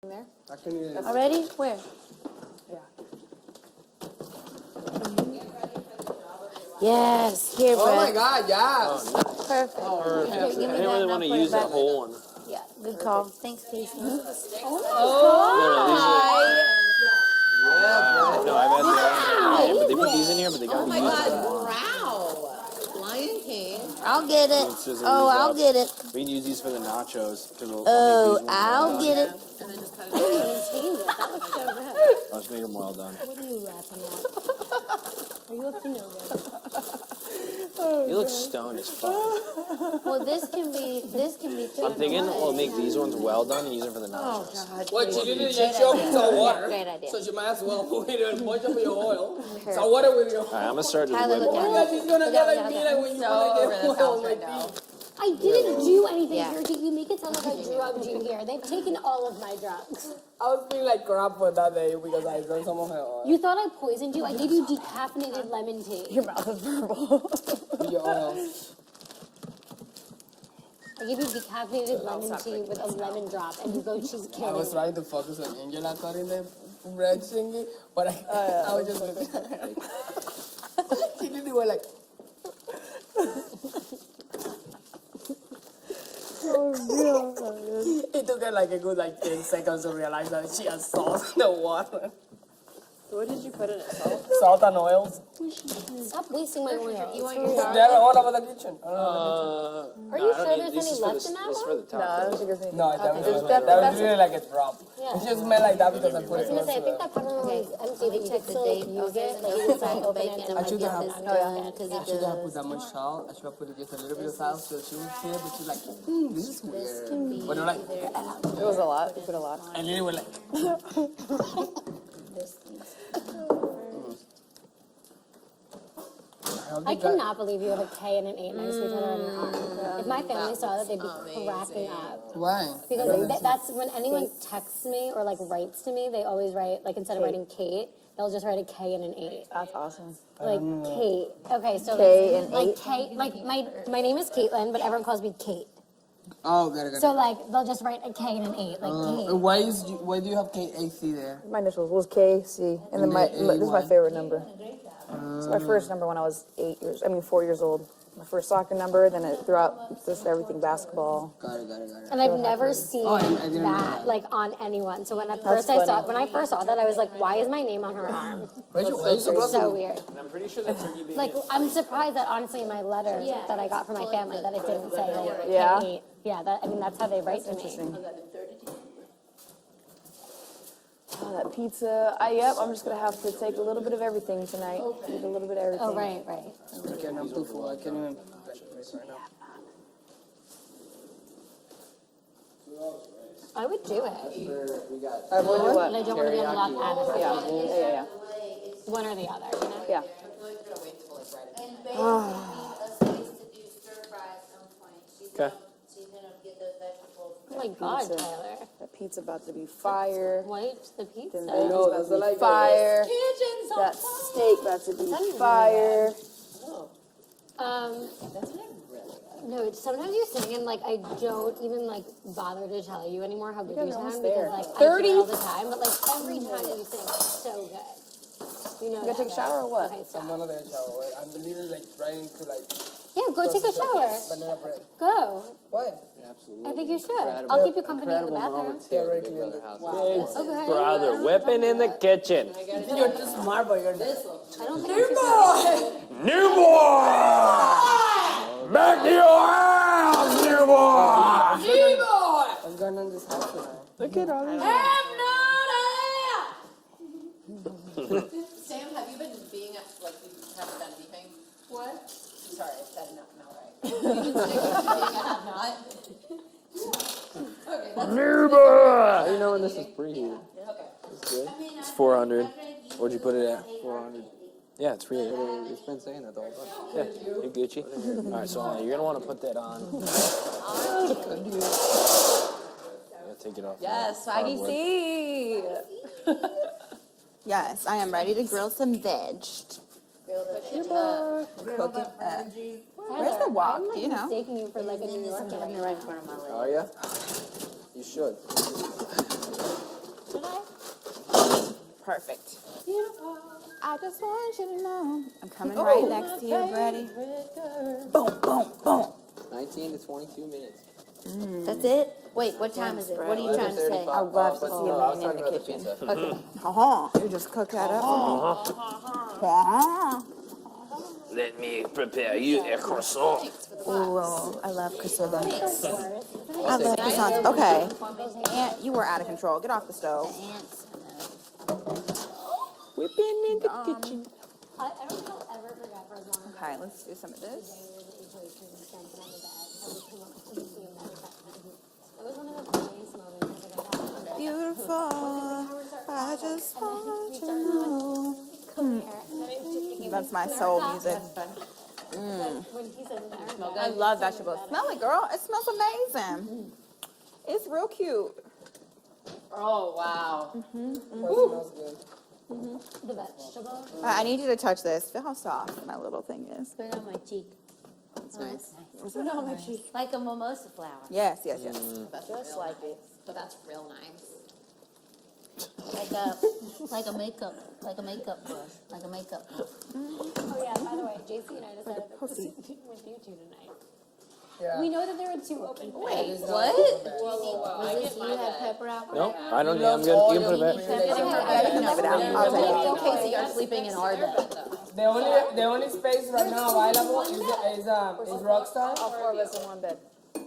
There. Already? Where? Yeah. Yes, here, bro. Oh my God, yes. Perfect. I Here, give me didn't that really and I'll want to put it use that back. whole one. Yeah, good call. Thanks, Casey. No, I've had but they put these in here, but they got Oh my God, wow. Lion King. I'll get it. It's just Oh, these I'll up. get it. We can use these for the nachos. Oh, I'll get it. And then just cut it. That looks so good. I'll just make them well done. What are you laughing at? Are you up to no good? You look stoned as fuck. Well, this can be I'm thinking we'll make these ones well done and use them for the nachos. God. What you did is you choke some water. Great idea. So you might as well put it in a bunch of your oil. So water with your oil. All right, I'm gonna start just Tyler, look whipping. at She's gonna get like me like when you wanna get oil like this. I didn't do anything Yeah. here. You make it sound like I drugged you here. They've taken all of my drugs. I was feeling like crap for that day because I drank some of her oil. You thought I poisoned you? I gave you decaffeinated lemon tea. Your mouth is verbal. With your oil. I gave you decaffeinated lemon tea with a lemon drop, and you go, she's I kidding. was trying to focus on Angela cutting the bread thingy, but I was just looking at her. She didn't even like. It took her like a good 10 seconds to realize that she had salt in the water. What did you put in it? Salt? Salt and oils. Stop wasting my oil. They're all over the kitchen. Are you sure there's any left in that This is for one? the top. No, I don't think there's any. No, that was, That's- that was really like a drop. Yeah. It just meant like that because I put I it was gonna say, I think close that pepperoni is empty, but you check could the still date. use Okay, it. Like, so you can I'll open bake it. it and I I'll should get have- this Oh, done because I it should have put does. that much salt. I should have put just a little bit of salt so she was here, but she's like, this is weird. But they're like, It was a lot. You put a lot. and then it was like, I cannot believe you have a K and an 8 next to each other on your arm. If my family saw that, they'd be cracking up. why? Because that's when anyone texts me or like writes to me, they always write, like instead of writing Kate, they'll just write a K and an 8. That's awesome. Like Kate. Okay, so K and like 8? Kate, like my name is Caitlin, but everyone calls me Kate. Oh, got it. So like they'll just write a K and an 8, like Kate. Why do you have KAC there? My initials was K, C, and then And then this is my A1. favorite number. It's my first number when I was 4 years old. My first soccer number, then it throughout just everything, basketball. Got it. And I've never seen I didn't know that that. like on anyone. So when I That's first funny. saw that, I was like, why is my name on her arm? Why you supposed So to? weird. And I'm pretty sure that turkey bacon. Like I'm surprised that honestly in my letter that I got from my family that it didn't say like Yeah? K8. Yeah, that's how they write to me. Interesting. Oh, that pizza. I'm just gonna have to take a little bit of everything tonight. Eat a little bit of everything. Oh right. I can't, I'm too full. I can't even right now. I would do it. I will do But what? I don't want to be on the lock end. Yeah. One or the other, you know? Yeah. And basically a space to do stir fry at some point. Okay. She's gonna get those vegetables. Oh my God, Pizza. Tyler. That pizza about to be fire. Wipes the pizza. Then I bacon's know, about that's to what I be fire. Kitchen's on That steak about to be fire. No, sometimes you sing and like I don't even like bother to tell you anymore how good you sound almost because there. like 30? I do it all the time, but like every time you sing, it's so good. You know. You gotta take a shower or what? Okay, I'm stop. one of the shower. I'm literally like trying to like. Yeah, go take a shower. Banana bread. Go. Why? I think you should. I'll keep you company in the bathroom. Theoretically. Okay. Brother, whipping in the kitchen. You're too smart, but you're this. I don't think you New boy! Back to your house, new boy! What's going on in this house tonight? Look at all this. Sam, have you been being like you haven't done anything? What? Sorry, that did not come out right. You been being have not. Okay, that's New boy! You know when this is preheated. okay. It's good. It's 400. Where'd you put it at? 400. Yeah, it's preheated. It's been saying that the whole time. Yeah, you're Gucci. Alright, so you're gonna want to put that on. Yeah, take it off. Yes, Swaggy C. Yes, I am ready to grill some veg. Cook it up. Where's the wok? Do you know? mistaking you for like a New Yorker. Oh, yeah? You should. Perfect. I just want you to know I'm coming right next to you, Brady. Boom, boom, boom. 19 to 22 minutes. That's it? Wait, what time is it? What are you trying to say? I love to see No, I was you in talking the about the kitchen. pizza. Okay. You just cook that up. Let me prepare you a croissant. Ooh, I love croissants. I love croissants. Okay. Aunt, you were out of control. Get off the stove. We've been in the kitchen. I don't think I'll ever forget for as long as Okay, let's do some of this. It was one of the funniest moments I've ever had. Beautiful. I just want you to know. That's my soul music. When he said that. I love vegetables. Smell it, girl. It smells amazing. It's real cute. Oh, wow. The vegetable. I need you to touch this. Feel how soft my little thing is. Put it on my cheek. That's nice. Like a mimosa flower. Yes, yes, yes. Just like it. But that's real nice. Like a makeup brush. Like a makeup brush. Oh yeah, by the way, JC and I decided that with you two tonight. Yeah. We know that there are two open beds. Wait, what? Was this you had pepper out? No, I don't need. I'm good. You can put it back. You and Casey are sleeping in our bed. The only space right now available is Rockstar. All four of us in one bed.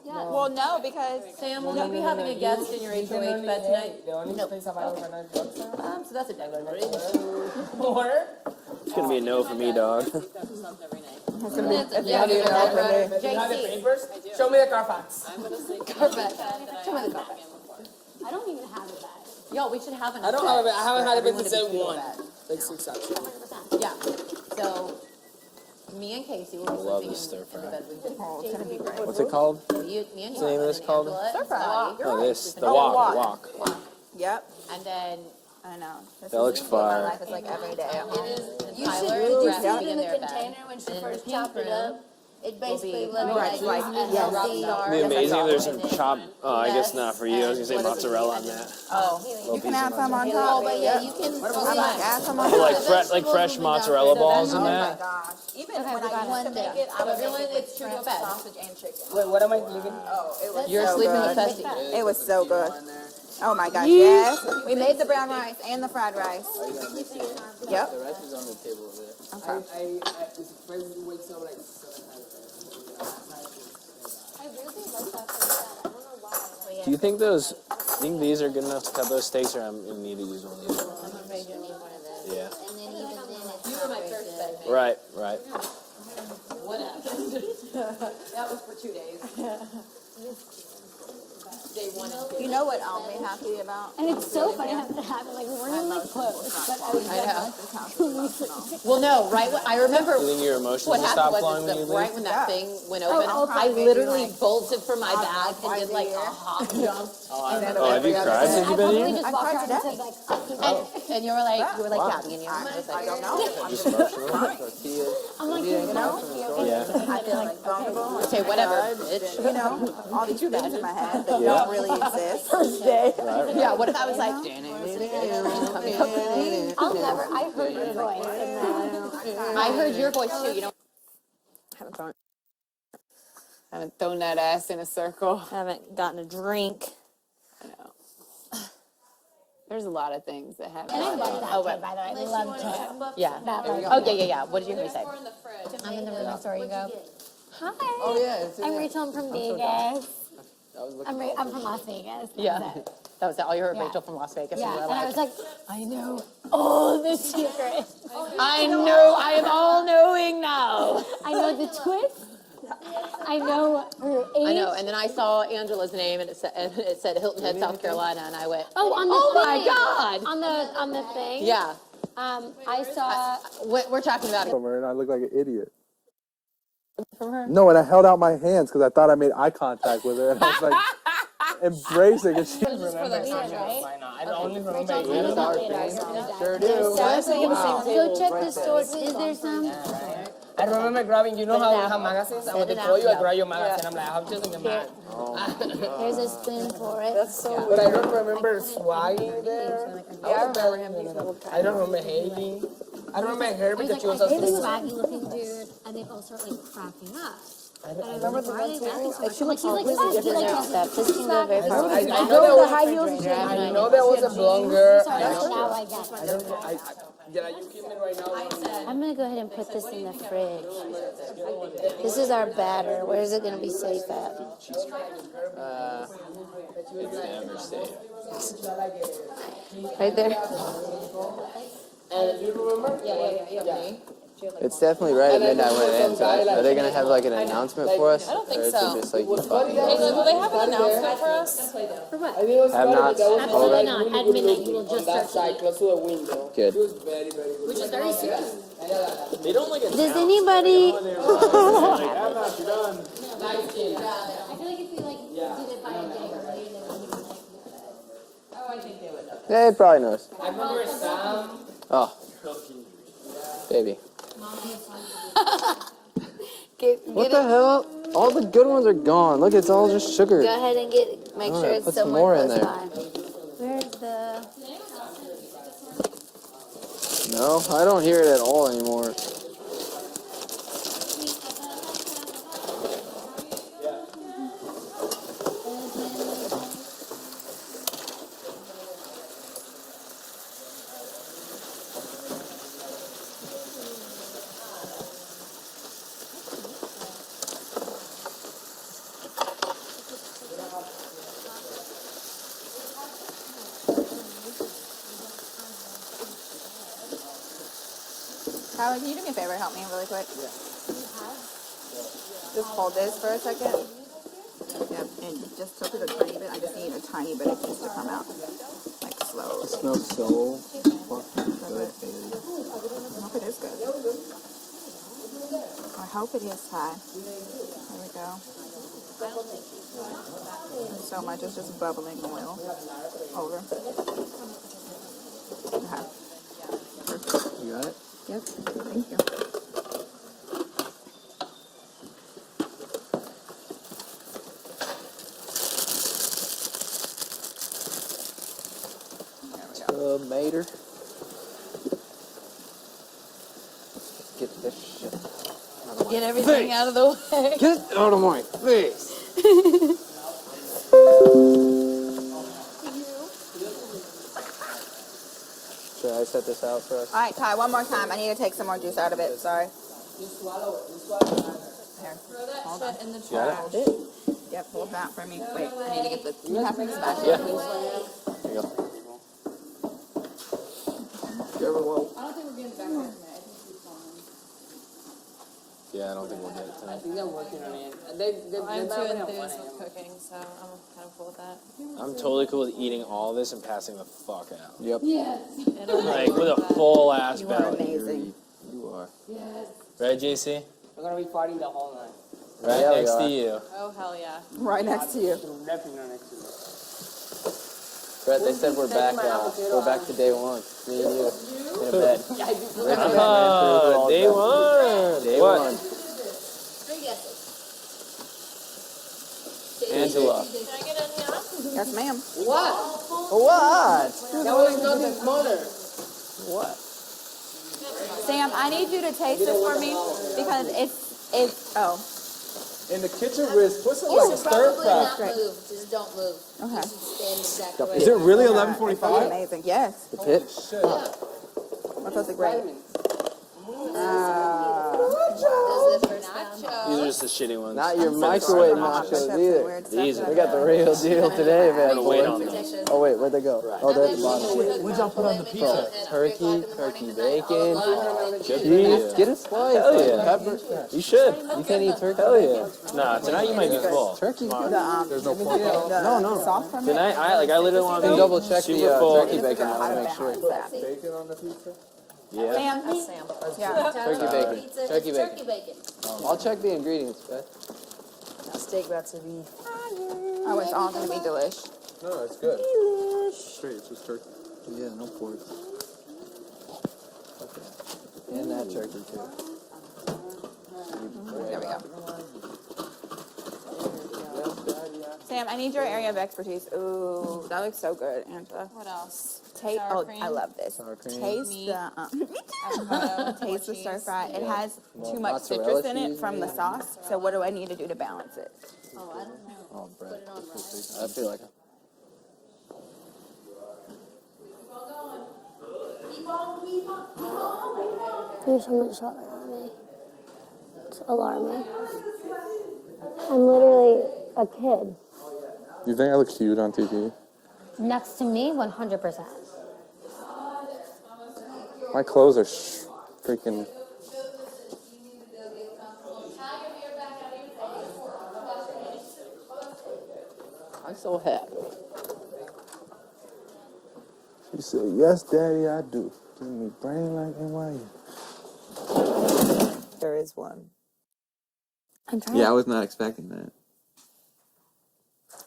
Well, no, because Sam, will you be having a guest in your HOH bed tonight? The only space available right now is Rockstar. So that's a decorative. Or It's gonna be a no for me, dog. if you have the papers, show me the Carfax. I don't even have a bed. Yo, we should have an. I don't have it. I haven't had it since day one. Like 6 hours. Yeah. So, me and Casey were love sleeping this stir in the fry. bed we did. it's gonna be great. What's it called? Me and What's the name of this called? Stir fry. Oh, this. The Oh, walk. walk. The walk. Yep, And then I know. This That is looks what my fire. life is like every day. Tyler Did you dressed see to it be in in the their bed. container when she And first the chopped it pink up? It basically looked Right, like right. and Yes. the It'd be amazing if there's some chopped. Oh, I guess not for you. I was gonna say mozzarella on that. Oh, you can add some on Oh, top. but yeah, you can. I might add some on Put top. like fresh mozzarella balls in Oh my that. gosh. Even when I used to make it, I would Everyone, make it it's with true to a shrimp, bed. sausage, and chicken. Wait, what am I leaving? Oh, it was You're so sleeping good. with Festy. It was so good. Oh my gosh, yes. We made the brown rice and the fried rice. Yep. The rest is on the table over there. This president wakes up like 7 I really like that for that. I don't know why. Do you think these are good enough to cut those steaks, or I'm gonna need to use one of these? I'm afraid you'll need one of those. Yeah. And then even then, it's You were not my very first good. bed mate. Right. Right. Whatever. That was for 2 days. Day 1 and 2. You know what I'll be happy about? And it's so funny how that happened. Like we weren't even like close, but I was I know. know. Well, no, right when, I remember You think your emotions what will stop happened flowing was when you that right leave? when that thing went open, I'll I probably literally be like, bolted from my bag and did like a here. hop jump. Oh, have you cried since I you've been probably here? just I walked cried around and today. said like, And you were like, Gabby, and you were I don't know. Just emotional. Tortillas. I'm like, You know? Yeah. I feel like vulnerable. okay, whatever, bitch. You know, all these things in my head that don't really exist. Yeah, what if I was like, I'll never. I heard your voice. And I heard your voice too, you know. Haven't thrown that ass in a circle. Haven't gotten a drink. I know. There's a lot of things that happen. I love that kid, by the way. I love him. Yeah. That like, Oh, yeah. What did you hear me say? I'm in the room. That's where you go. Hi. Oh, yeah. It's in I'm there. Rachel. I'm from Vegas. I was looking I'm from Las Vegas. That Yeah. was it. That was it. All you heard, Yeah. Rachel from Las Vegas. Yeah, And you and were I like, was like, I know all the secrets. I know, I am all knowing now. I know the twist. I know her age. I know, and then I saw Angela's name, and it said Hilton Head, South Carolina, and I went, Oh, on the oh my thing. God. On the thing. Yeah, I saw. we're talking about it. From her, and I looked like an idiot. From her? No, and I held out my hands because I thought I made eye contact with her, and I was like embracing it. She remember right? Why not? I don't only remember Rachel, you. I'll tell you later. Sure do. Go check the store. Is there some? I remember grabbing, you know Put it how out. magazines, I Set want to it throw out. you, I grab your magazine, I'm like, I'm just in the Here. man. Here's a spoon for it. That's so But I don't remember swagging there. Yeah, I remember him. He's a little I don't remember Haley. I don't remember her He's because like, she was I a see this student. swaggy looking dude, and they all start like cracking up. And I remember was the like, why are one they too? laughing so Like, much? she I'm like, looks he's like, completely swag, different like, now. this can go very far. I know Girl there with the was, high heels and shit. I know there was a blonde girl. Sorry, I know. now I get it. Yeah, you keep me right now. I'm gonna go ahead and put this in the fridge. This is our batter. Where is it gonna be safe at? It's never safe. Right there. And you remember? Yeah. It's definitely right at midnight when it ends, right? Are they gonna have like an announcement for us? I don't think or is so. it just like you fucking Hey, will they have an announcement for us? For what? have not? Absolutely not. At midnight, you will just start Side, to close to the window. Good. She was very, very good. which is very serious. They don't like Does anybody? it. I feel like if we like did it by a day or later, they wouldn't even like. Yeah, it probably knows. I remember Sam. Oh, baby. What the hell? All the good ones are gone. Look, it's all just sugar. Go ahead and make sure Alright, it's put some somewhere more in close there. by. Where's the? No, I don't hear it at all anymore. Tyler, can you do me a favor? Help me really quick. Yeah. Just hold this for a second. Yep, and just tilt it a tiny bit. I just need a tiny bit of juice to come out. Like slow. It smells so fucking good, baby. I hope it is good. I hope it is, Ty. There we go. And so much is just bubbling oil over. Okay. You got it? Yep. Thank you. Mater. Get this shit. Get everything out of the way. Get it out of my face. Should I set this out for us? All right, Ty, one more time. I need to take some more juice out of it. Sorry. You swallow it. You swallow it. Here. Throw that shit in the Got trash. Yep, hold that for me. Wait, I need to get the. Can you pass me this back? Yeah. Please. There you go. Yeah, I don't think we'll get it I tonight. think they're working on it. I'm too They're enthused with cooking, so I'm kind of cool with that. I'm totally cool with eating all this and passing the fuck out. Yep. Like with a full ass You are belly. amazing. You are. Right, JC? We're gonna be farting the whole night. Right Yeah, we next to are. you. Oh, hell yeah. Right next to you. Definitely not next to me. Brett, they said we're back to day one. Me and you. In a bed. Day one. Day What? one. 3 guesses. Angela. Can I get in here? Yes, ma'am. What? What? That was nothing smaller. What? Sam, I need you to taste this for me because it's. Oh, In the kitchen, Riz, put some You like should stir probably fry. not move. Just don't move. Okay. You should stand exactly where Is you it are. really it's 11:45? amazing. Yes. The pit? That feels great. This is the first round. These are just the shitty ones. Not your microwave nachos either. These are We got the real deal today, man. wait on them. Oh wait, where'd they go? Oh, they're at the bottom. What'd y'all put on the pizza? Turkey, turkey bacon, Good cheese. for you. Get a slice. Hell yeah. Pepper. You should. You can't eat turkey. Hell yeah. Nah, tonight you might be full. Turkey's good. There's no pork. No. Sauce from it. Tonight, I literally want to Can be double check the super full. turkey bacon. I want to make sure. Bacon on the pizza? Yeah. Sam, yeah. Turkey bacon. Pizza, Turkey it's bacon. turkey bacon. I'll check the ingredients, but Steak bats of beef. Oh, it's all gonna be delish. No, it's good. Straight, it's just turkey. yeah, no pork. Okay. And that turkey too. There we go. Sam, I need your area of expertise. Ooh, that looks so good, Angela. What else? Taste. Sour Oh, cream? I love this. Sour cream. Taste Meat. the. Avocado, Taste the stir cheese. fry. It has too much Mozzarella citrus in it cheese, from the maybe? sauce. So what do I need to do to balance it? Oh, I don't know. Oh, bread. Put it on rice. I feel like There's so much salt around me. It's alarming. I'm literally a kid. You think I look cute on TV? Next to me, 100%. My clothes are freaking. I'm so happy. She said, "Yes, Daddy, I do. Give me brain like NYU." There is one. I'm trying. Yeah, I was not expecting that.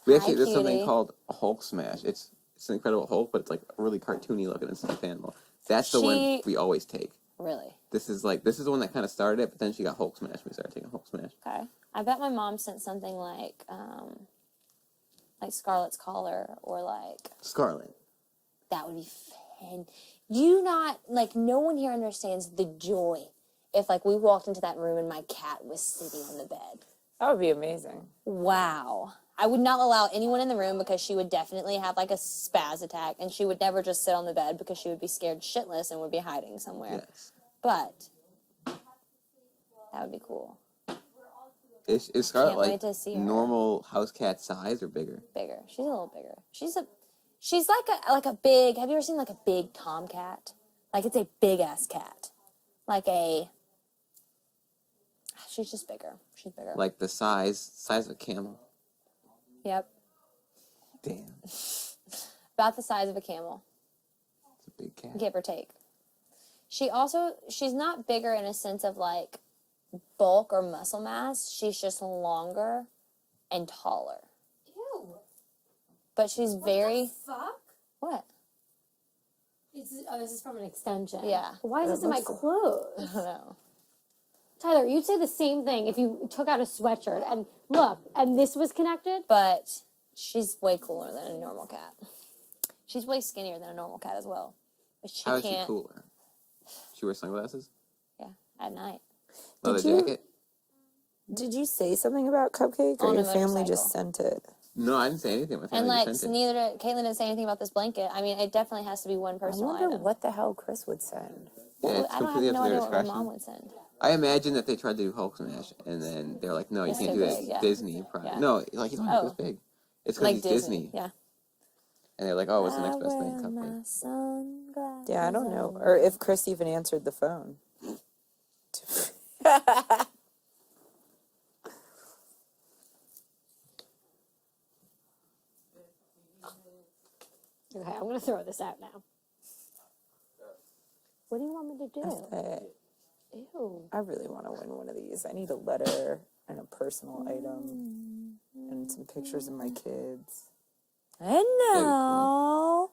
We actually Hi, there's something cutie. called a Hulk smash. It's an Incredible Hulk, but it's like really cartoony looking and stuffed animal. That's the one She- we always take. Really? This is the one that kind of started it, but then she got Hulk smash. We started taking Hulk smash. Okay. I bet my mom sent something like Scarlet's Collar or like Scarlet. that would be fan. You not like no one here understands the joy if like we walked into that room and my cat was sitting on the bed. That would be amazing. Wow. I would not allow anyone in the room because she would definitely have like a spaz attack and she would never just sit on the bed because she would be scared shitless and would be hiding somewhere. Yes. But that would be cool. Is Scarlet Can't wait like to see her. normal house cat size or bigger? Bigger. She's a little bigger. She's like a big, have you ever seen like a big tomcat? Like it's a big ass cat. She's just bigger. She's bigger. Like the size of a camel. Yep. Damn. About the size of a camel, It's a big cat. give or take. She's not bigger in a sense of like bulk or muscle mass. She's just longer and taller. Ew. But she's very, Fuck. what? This is from an extension. Yeah. Why is this in my clothes? I don't know. Tyler, you'd say the same thing if you took out a sweatshirt and look, and this was connected. But she's way cooler than a normal cat. She's way skinnier than a normal cat as well. But she How is can't. she cooler? She wears sunglasses? Yeah, at night. Leather you- jacket? Did you say something about Cupcake, or On a your family just motorcycle. sent it? No, I didn't say anything. My And family like, just sent it. neither did Caitlin didn't say anything about this blanket. I mean, it definitely has to be one I personal wonder item. what the hell Chris would send. Yeah, it's I don't completely have no up to idea their what my discretion. mom would send. I imagine that they tried to do Hulk smash, and then they're like, "No, you It's can't too do that. big, yeah. Disney." Yeah. No, like you don't have to Oh. go this big. It's because Like he's Disney. Yeah. And they're like, "Oh, what's the next best thing?" I wear Cupcake. my sunglasses Yeah, I don't know. on. Or if Chris even answered the phone. Okay, I'm gonna throw this out now. What do you want me to do? Ew. I really want to win one of these. I need a letter and a personal item and some pictures of my kids. And now.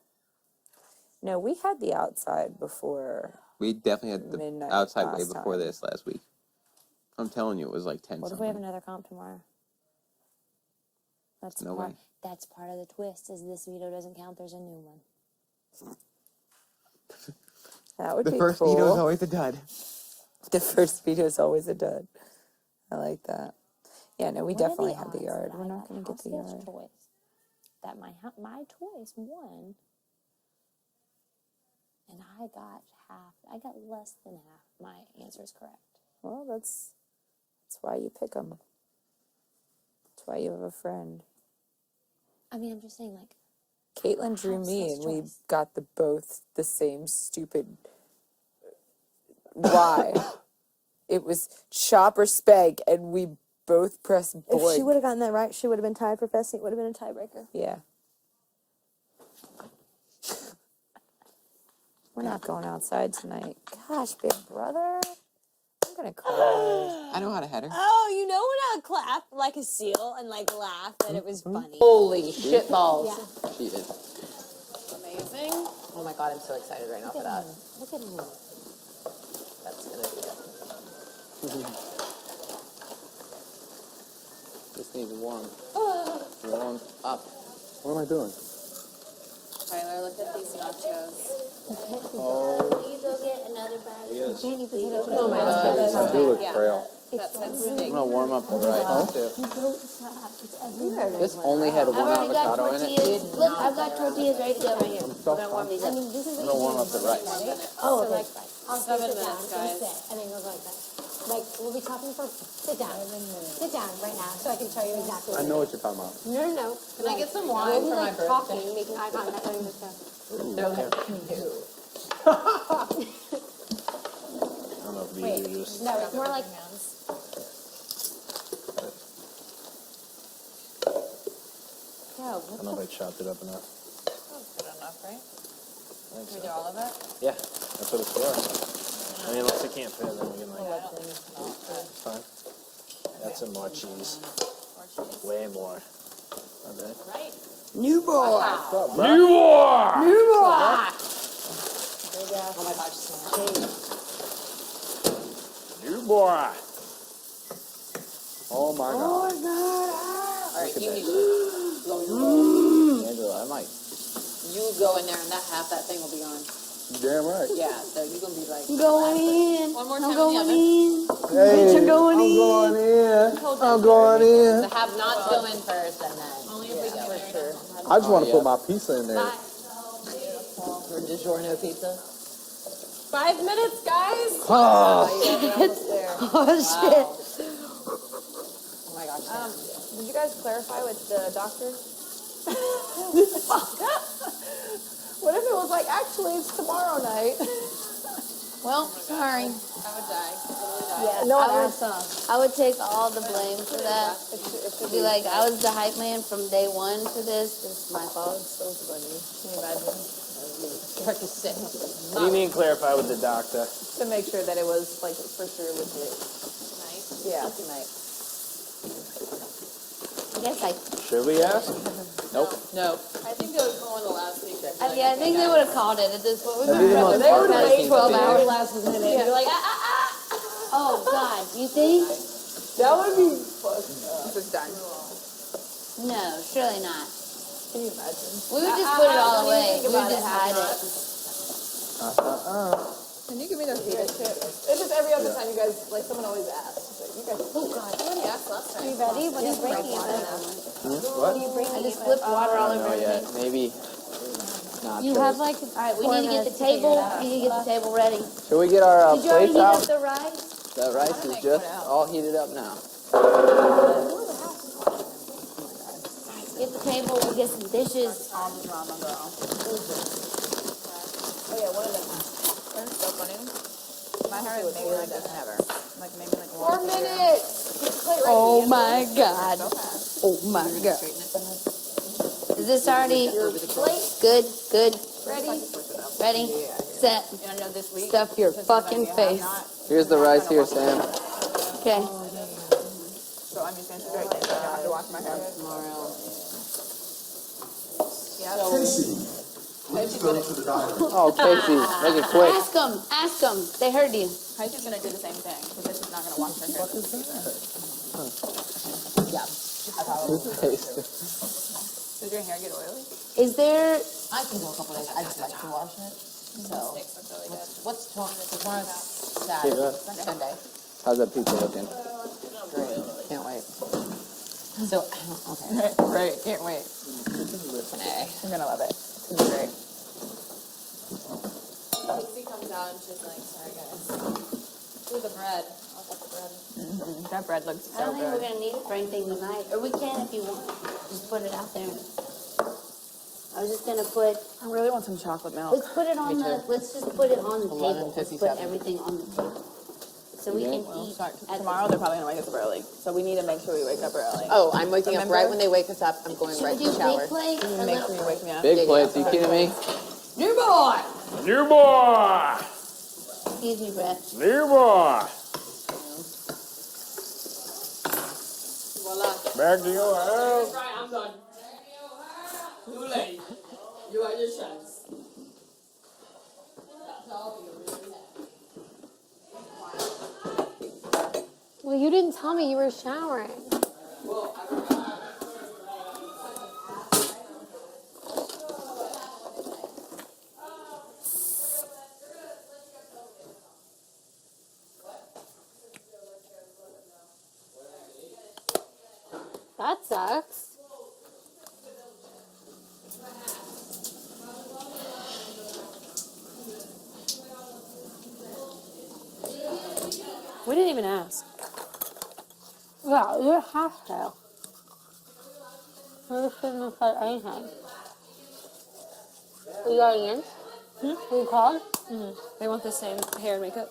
No, we had the outside before. We definitely had the Midnight outside way last before time. this last week. I'm telling you, it was like 10 What if something. we have another comp tomorrow? That's No part. way. That's part of the twist. Is this veto doesn't count? There's a new one. That would The be first cool. veto is always a dud. The first veto is always a dud. I like that. Yeah, no, we What are definitely the have the odds yard. that We're I not got going to get the house yard. Toys. That my toys won, and I got half. I got less than half. My answer is correct. Well, that's why you pick them. That's why you have a friend. I mean, I'm just saying, like, Caitlin drew House me, has and we choice. got both the same stupid. Why? It was chop or speg, and we both pressed If she boink. would have gotten that right, she would have been tied for best. It would have been a tiebreaker. Yeah. We're not going outside tonight. Gosh, big brother. I'm gonna cry. I know how to header. oh, you know when I clap like a seal and like laugh that it was funny. Holy shit balls. She is. Amazing. Oh my god, I'm so excited right now for that. Look at him. That's gonna be it. This needs warm up. What am I doing? Tyler, look at these nachos. Oh, Can you go get another bag? yes. Can't you potato chips? Oh my God. I do look frail. I'm gonna warm up the rice too. This only had I've one already got avocado in it. tortillas. Look, I've got tortillas ready to go right here. We're gonna warm these I up. mean, this is I'm what gonna you warm up the rice. Oh, okay. I'll say 7 sit down, minutes, go guys. sit, and then go like that. Like, we'll be talking for, sit down right now, so I can show you exactly I what know what you're talking about. No. Can I get some We'll wine be for my like birthday? talking, making eye contact during this stuff. They're like, I don't know if these are just. No, it's more like, yeah, I don't know if I chopped it up enough. good enough, right? Can we do all of it? Yeah, that's what it's for. I mean, unless it can't fit, then we can like. It's fine. Add some more cheese. More cheese. Way more. Okay. Right. New boy. New boy! Oh my gosh. New boy! Oh my god. All right, you need to Angela, I might. you go in there and that thing will be on. Damn right. Yeah, so you're gonna be like Going in. one more I'm time in the going oven. in. Hey, You're going I'm in. going in. I'm going in. To have not go in first and then. Only if we get for sure. I just want to put my pizza in there. For DiGiorno pizza. 5 minutes, guys. Oh, Oh, shit. Oh my gosh. Did you guys clarify with the doctor? What if it was like, actually, it's tomorrow night? Well, sorry. I would die. Yeah, no, I would take all the blame for that. Be like, I was the hype man from day one to this. It's my fault. It's so funny. Can you imagine? Start to sit. What do you mean clarify with the doctor? To make sure that it was like for sure legit. Nice. Yeah, tonight. I guess I. Should we ask? Nope. No. I think it was on the last week. Yeah, I think they would have called it at this point. We've That'd be been the most prepping for about heartbreaking 12 thing. hours. Last minute. You're like, Oh, God. You think? that would be This is done. No, surely not. Can you imagine? We would just put it all don't even away. think We would about just hide it. Can you give me those You guys pieces? too. It's just every other time you guys, like someone always asks. Like, you guys, oh God. Somebody asked last time. are you ready? What are you breaking it with? What? I just flipped water all over Not yet. everything. Maybe. Not You sure. have like, All right, we 4 need to get minutes the figure it table. out. We need to get the table ready. Should we get our Did you already plates heat out? up the rice? The rice is just all heated up now. Get the table. We'll get some dishes. All the drama, girl. Oh yeah, one of them. That's so funny. My hair is maybe like this never. Like maybe like 4 minutes. Get the plate ready. Oh my God. Oh my God. Is this already good? Good. Ready? Ready? Set. You know this week? Stuff your fucking face. Here's the rice here, Sam. Okay. So I'm just going to straighten it. So I don't have to wash my hair. Oh, Casey, make it quick. Ask them. Ask them. They heard you. Pisces going to do the same thing because she's not going to wash her hair. Does your hair get oily? Is there? I can go a couple days. I just like to wash it. So what's tomorrow's Saturday? Sunday. How's that pizza looking? Great. Can't wait. So okay. Right. Can't wait. You're going to love it. It's going to be great. Lucy comes out and she's like, sorry guys. Do the bread. I'll cut the bread. That bread looks I so don't think we're good. gonna need it for anything tonight, or we can if you want. Just put it out there. I was just gonna put. I really want some chocolate milk. Let's put it on the. Let's just put it on the table. Let's put 11:57. everything on the table, so we can Well, eat. sorry, at tomorrow they're probably going to wake us up early. So we need to make sure we wake up early. Oh, I'm waking up Remember? right when they wake us up. I'm going Should right we to do the shower. big plate? Or Make little- sure you wake me up. Big plates, are you kidding me? New boy! New boy! Excuse me, Brett. New boy! Voila. Back to your house. Right, I'm done. Too late. You got your chance. Well, you didn't tell me you were showering. Well, I that sucks. We didn't even ask. Yeah, you have to. You shouldn't have said anything. Are you going in? You called? They want the same hair and makeup.